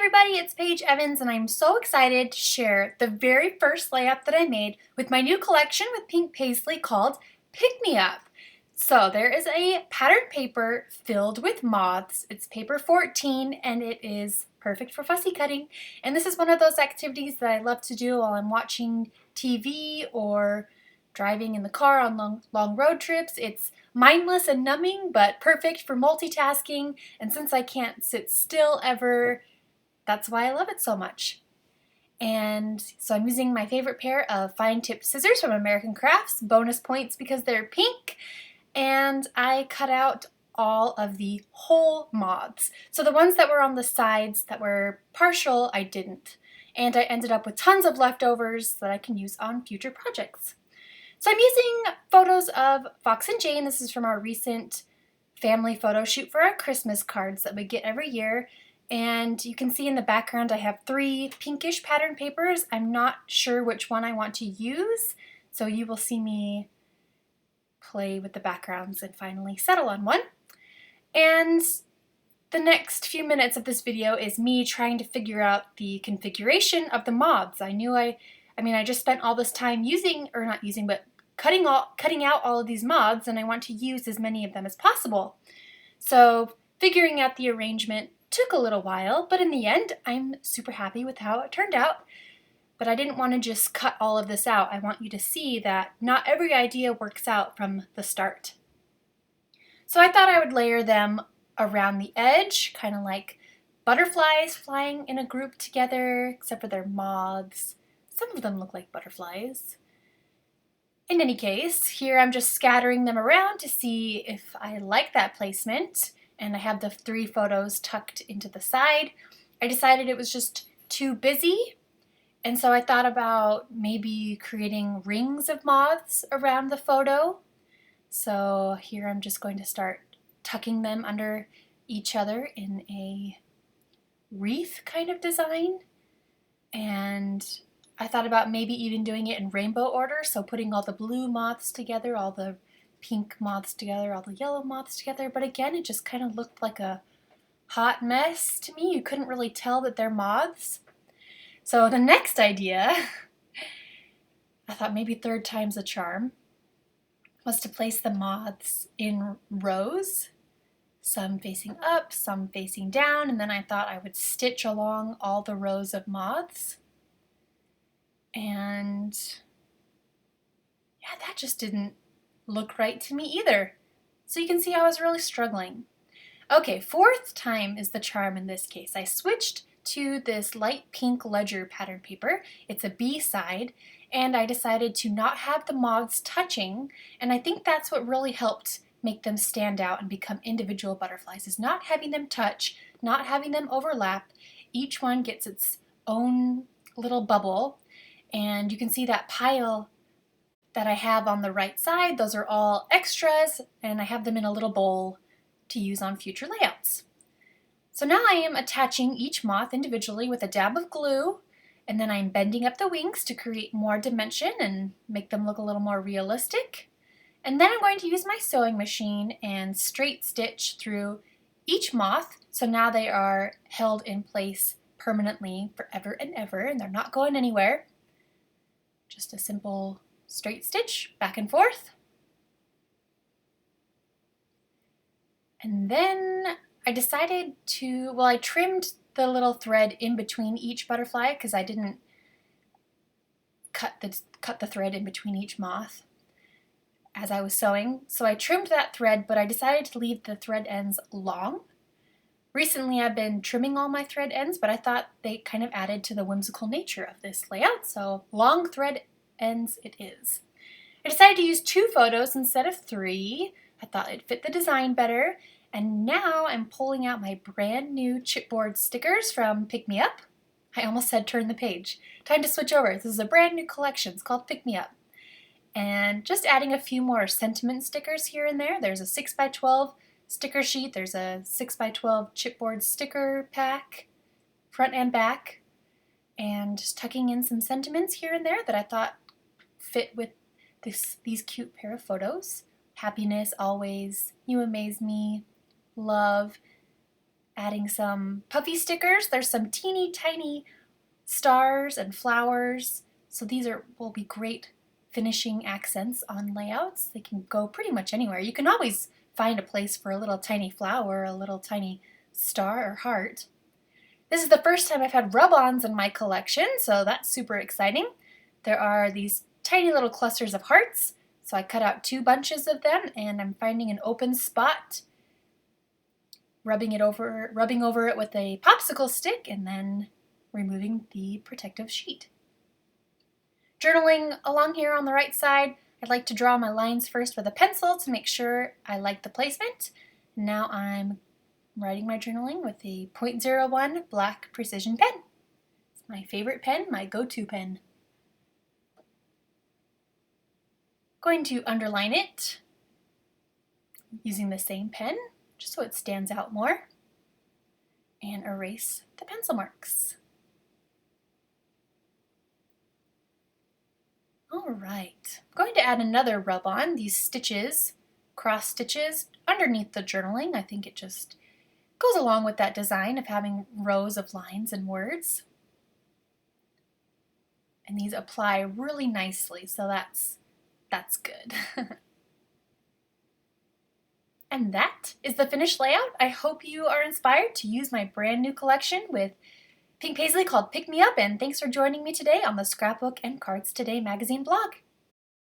everybody, it's Paige Evans and I'm so excited to share the very first layout that I made with my new collection with Pink Paislee called Pick Me Up. So there is a patterned paper filled with moths. It's paper 14 and it is perfect for fussy cutting. And this is one of those activities that I love to do while I'm watching TV or driving in the car on long road trips. It's mindless and numbing, but perfect for multitasking. And since I can't sit still ever, that's why I love it so much. And so I'm using my favorite pair of fine-tipped scissors from American Crafts, bonus points because they're pink, and I cut out all of the whole moths. So the ones that were on the sides that were partial, I didn't. And I ended up with tons of leftovers that I can use on future projects. So I'm using photos of Fox and Jane. This is from our recent family photo shoot for our Christmas cards that we get every year. And you can see in the background I have 3 pinkish pattern papers. I'm not sure which one I want to use, so you will see me play with the backgrounds and finally settle on one. And the next few minutes of this video is me trying to figure out the configuration of the moths. I just spent all this time cutting out all of these moths, and I want to use as many of them as possible. So figuring out the arrangement took a little while, but in the end, I'm super happy with how it turned out. But I didn't want to just cut all of this out. I want you to see that not every idea works out from the start. So I thought I would layer them around the edge, kind of like butterflies flying in a group together, except for they're moths. Some of them look like butterflies. In any case, here I'm just scattering them around to see if I like that placement. And I have the 3 photos tucked into the side. I decided it was just too busy, and so I thought about maybe creating rings of moths around the photo. So here I'm just going to start tucking them under each other in a wreath kind of design. And I thought about maybe even doing it in rainbow order, so putting all the blue moths together, all the pink moths together, all the yellow moths together, but again, it just kind of looked like a hot mess to me. You couldn't really tell that they're moths. So the next idea, I thought maybe 3rd time's a charm, was to place the moths in rows, some facing up, some facing down, and then I thought I would stitch along all the rows of moths. And yeah, that just didn't look right to me either. So you can see I was really struggling. Okay, 4th time is the charm in this case. I switched to this light pink ledger pattern paper. It's a B side, and I decided to not have the moths touching, and I think that's what really helped make them stand out and become individual butterflies, is not having them touch, not having them overlap. Each one gets its own little bubble, and you can see that pile that I have on the right side. Those are all extras, and I have them in a little bowl to use on future layouts. So now I am attaching each moth individually with a dab of glue, and then I'm bending up the wings to create more dimension and make them look a little more realistic. And then I'm going to use my sewing machine and straight stitch through each moth, so now they are held in place permanently forever and ever, and they're not going anywhere. Just a simple straight stitch back and forth. And then I decided I trimmed the little thread in between each butterfly because I didn't cut the thread in between each moth as I was sewing. So I trimmed that thread, but I decided to leave the thread ends long. Recently I've been trimming all my thread ends, but I thought they kind of added to the whimsical nature of this layout, so long thread ends it is. I decided to use 2 photos instead of 3. I thought it fit the design better, and now I'm pulling out my brand new chipboard stickers from Pick Me Up. I almost said turn the page. Time to switch over. This is a brand new collection. It's called Pick Me Up. And just adding a few more sentiment stickers here and there. There's a 6x12 sticker sheet. There's a 6x12 chipboard sticker pack, front and back. And just tucking in some sentiments here and there that I thought fit with these cute pair of photos. Happiness, always, you amaze me, love, Adding some puffy stickers. There's some teeny tiny stars and flowers. So these will be great finishing accents on layouts. They can go pretty much anywhere. You can always find a place for a little tiny flower, a little tiny star or heart. This is the first time I've had rub-ons in my collection, so that's super exciting. There are these tiny little clusters of hearts, so I cut out 2 bunches of them, and I'm finding an open spot, rubbing over it with a popsicle stick, and then removing the protective sheet. Journaling along here on the right side, I'd like to draw my lines first with a pencil to make sure I like the placement. Now I'm writing my journaling with a .01 black precision pen. It's my favorite pen, my go-to pen. Going to underline it using the same pen, just so it stands out more, and erase the pencil marks. All right, I'm going to add another rub-on, these stitches, cross stitches, underneath the journaling. I think it just goes along with that design of having rows of lines and words. And these apply really nicely, so that's good. And that is the finished layout. I hope you are inspired to use my brand new collection with Pink Paislee called Pick Me Up, and thanks for joining me today on the Scrapbook and Cards Today magazine blog.